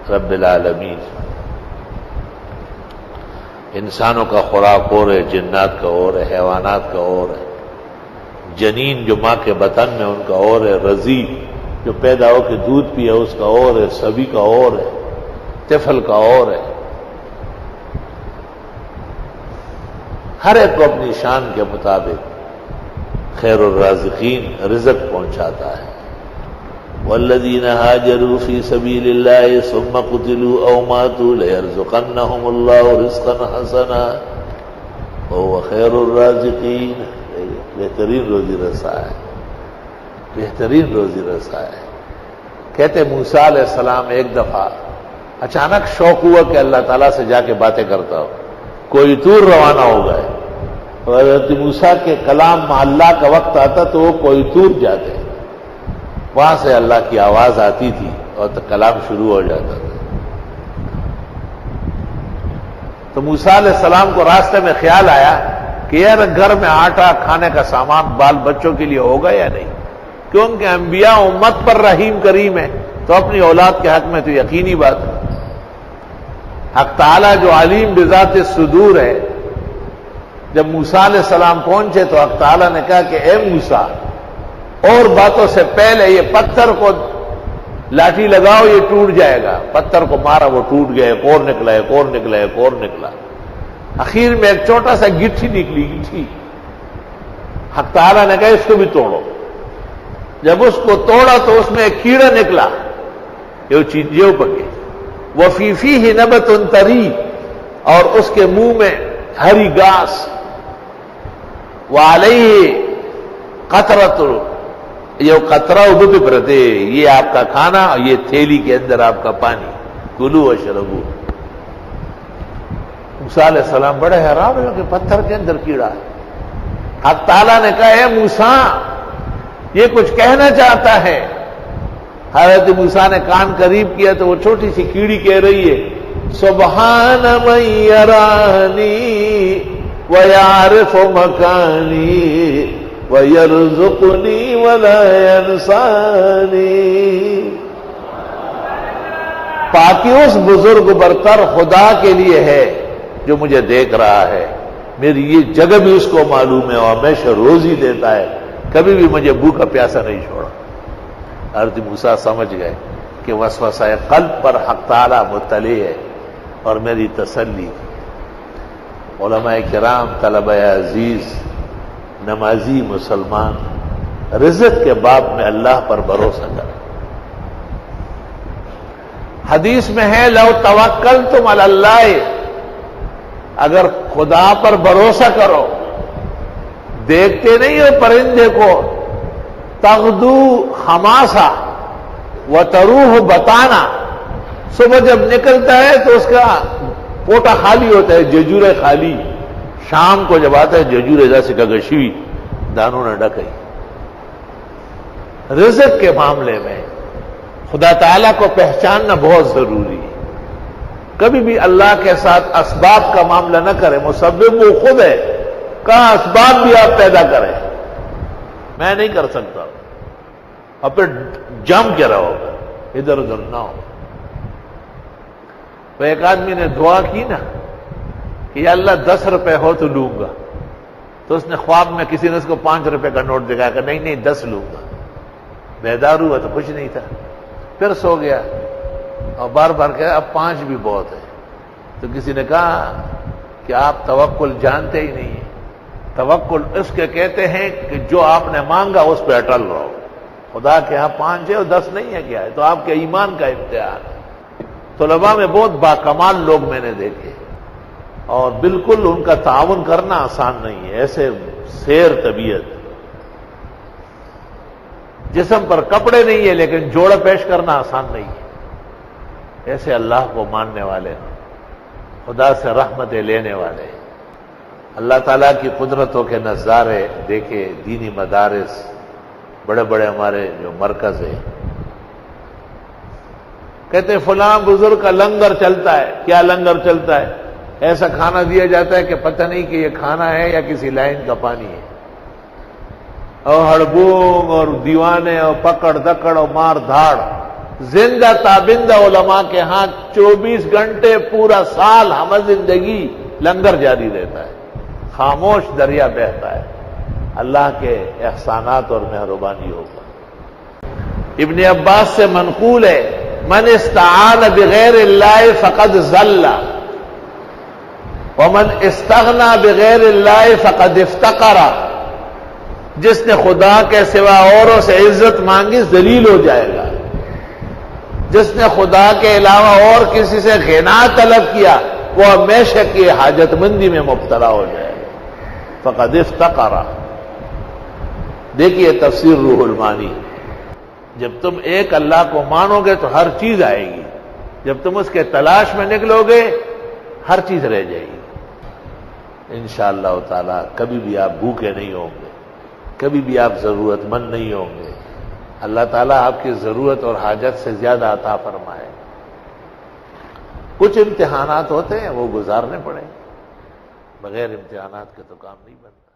رب العالمین. انسانوں کا خوراک اور ہے، جنات کا اور ہے، حیوانات کا اور ہے. جنین جو ماں کے بطن میں ان کا اور ہے، رضی جو پیدا ہو کے دودھ پیے اس کا اور ہے، سبھی کا اور ہے، طفل کا اور ہے. ہر ایک کو اپنی شان کے مطابق خیر الرازقین رزق پہنچاتا ہے. والذین هاجروا فی سبیل اللہ ثم قتلوا او ماتوا لیرزقنہم اللہ رزقا حسنا وهو خیر الرازقین. بہترین روزی رسا ہے، بہترین روزی رسا ہے. کہتے موسیٰ علیہ السلام ایک دفعہ اچانک شوق ہوا کہ اللہ تعالیٰ سے جا کے باتیں کرتا ہو. کوئی طور روانہ ہو گئے اور حضرت موسیٰ کے کلام مع اللہ کا وقت آتا تو وہ کوئی طور جاتے، وہاں سے اللہ کی آواز آتی تھی اور کلام شروع ہو جاتا تھا. تو موسیٰ علیہ السلام کو راستے میں خیال آیا کہ یار گھر میں آٹا کھانے کا سامان بال بچوں کے لیے ہوگا یا نہیں، کیونکہ انبیاء امت پر رحیم کریم ہے تو اپنی اولاد کے حق میں تو یقینی بات ہے. حق تعالیٰ جو علیم بذات الصدور ہے، جب موسیٰ علیہ السلام پہنچے تو حق تعالیٰ نے کہا کہ اے موسیٰ، اور باتوں سے پہلے یہ پتھر کو لاٹھی لگاؤ، یہ ٹوٹ جائے گا. پتھر کو مارا، وہ ٹوٹ گیا. ایک اور نکلا، ایک اور نکلا، ایک اور نکلا. اخیر میں ایک چھوٹا سا گٹھی نکلی، گٹھی. حق تعالیٰ نے کہا اس کو بھی توڑو. جب اس کو توڑا تو اس میں ایک کیڑا نکلا، یہ چیزیں پکے. وفی فیہ نبت طری، اور اس کے منہ میں ہری گھاس. وعلیہ قطرۃ، یہ قطرہ ادو پہ پرتے، یہ آپ کا کھانا، اور یہ تھیلی کے اندر آپ کا پانی. کلوا واشربوا. موسیٰ علیہ السلام بڑے حیران ہوئے کہ پتھر کے اندر کیڑا ہے. حق تعالیٰ نے کہا اے موسیٰ، یہ کچھ کہنا چاہتا ہے. حضرت موسیٰ نے کان قریب کیا تو وہ چھوٹی سی کیڑی کہہ رہی ہے سبحان من یرانی ویعرف مکانی ویرزقنی ولا ینسانی. پاکی اس بزرگ برتر خدا کے لیے ہے جو مجھے دیکھ رہا ہے. میری یہ جگہ بھی اس کو معلوم ہے اور ہمیشہ روزی دیتا ہے، کبھی بھی مجھے بھوکا پیاسا نہیں چھوڑا. حضرت موسیٰ سمجھ گئے کہ وسوسہ قلب پر حق تعالیٰ مطلع ہے اور میری تسلی. علماء کرام، طلبہ عزیز، نمازی مسلمان رزق کے باب میں اللہ پر بھروسہ کریں. حدیث میں ہے لو توکلتم علی اللہ، اگر خدا پر بھروسہ کرو، دیکھتے نہیں ہو پرندے کو، تغدو خماسا وتروح بطانا، صبح جب نکلتا ہے تو اس کا پوٹا خالی ہوتا ہے، ججورے خالی. شام کو جب آتا ہے ججورے جیسے کگشوی دانوں نے ڈکئی. رزق کے معاملے میں خدا تعالیٰ کو پہچاننا بہت ضروری ہے. کبھی بھی اللہ کے ساتھ اسباب کا معاملہ نہ کریں. مسبب وہ خود ہے، کہاں اسباب بھی آپ پیدا کریں. میں نہیں کر سکتا، اور پھر جم کے رہو، ادھر ادھر نہ ہو. تو ایک آدمی نے دعا کی نا کہ یا اللہ 10 روپے ہو تو لوں گا، تو اس نے خواب میں کسی نے اس کو 5 روپے کا نوٹ دکھایا کہ نہیں نہیں 10 لوں گا. بیدار ہوا تو کچھ نہیں تھا، پھر سو گیا اور بار بار کہا اب 5 بھی بہت ہے. تو کسی نے کہا کہ آپ توکل جانتے ہی نہیں ہیں. توکل اس کے کہتے ہیں کہ جو آپ نے مانگا اس پہ اٹل رہو. خدا کے ہاں 5 ہے اور 10 نہیں ہے، کیا ہے؟ تو آپ کے ایمان کا امتحان ہے. طلباء میں بہت باکمال لوگ میں نے دیکھے اور بالکل ان کا تعاون کرنا آسان نہیں ہے. ایسے سیر طبیعت، جسم پر کپڑے نہیں ہے لیکن جوڑا پیش کرنا آسان نہیں ہے. ایسے اللہ کو ماننے والے ہیں، خدا سے رحمتیں لینے والے ہیں. اللہ تعالیٰ کی قدرتوں کے نظارے دیکھے. دینی مدارس، بڑے بڑے ہمارے جو مرکز ہیں، کہتے ہیں فلاں بزرگ کا لنگر چلتا ہے. کیا لنگر چلتا ہے؟ ایسا کھانا دیا جاتا ہے کہ پتہ نہیں کہ یہ کھانا ہے یا کسی لائن کا پانی ہے. اور ہڑبونگ اور دیوانے اور پکڑ دکڑ اور مار دھاڑ زندہ تابندہ علماء کے ہاں 24 گھنٹے پورا سال ہمہ زندگی لنگر جاری رہتا ہے، خاموش دریا بہتا ہے، اللہ کے احسانات اور مہربانی ہوگا۔ ابن عباس سے منقول ہے، من استعان بغیر اللہ فقد ضل ومن استغنى بغیر اللہ فقد افتقر۔ جس نے خدا کے سوا اوروں سے عزت مانگی ذلیل ہو جائے گا، جس نے خدا کے علاوہ اور کسی سے غنا طلب کیا وہ ہمیشہ کی حاجت مندی میں مبتلا ہو جائے گا، فقد افتقر۔ دیکھیے تفسیر روح المعانی، جب تم ایک اللہ کو مانو گے تو ہر چیز آئے گی، جب تم اس کے تلاش میں نکلو گے ہر چیز رہ جائے گی۔ انشاءاللہ تعالی کبھی بھی آپ بھوکے نہیں ہوں گے، کبھی بھی آپ ضرورت مند نہیں ہوں گے، اللہ تعالیٰ آپ کی ضرورت اور حاجت سے زیادہ عطا فرمائے۔ کچھ امتحانات ہوتے ہیں وہ گزارنے پڑیں، بغیر امتحانات کے تو کام نہیں بنتا۔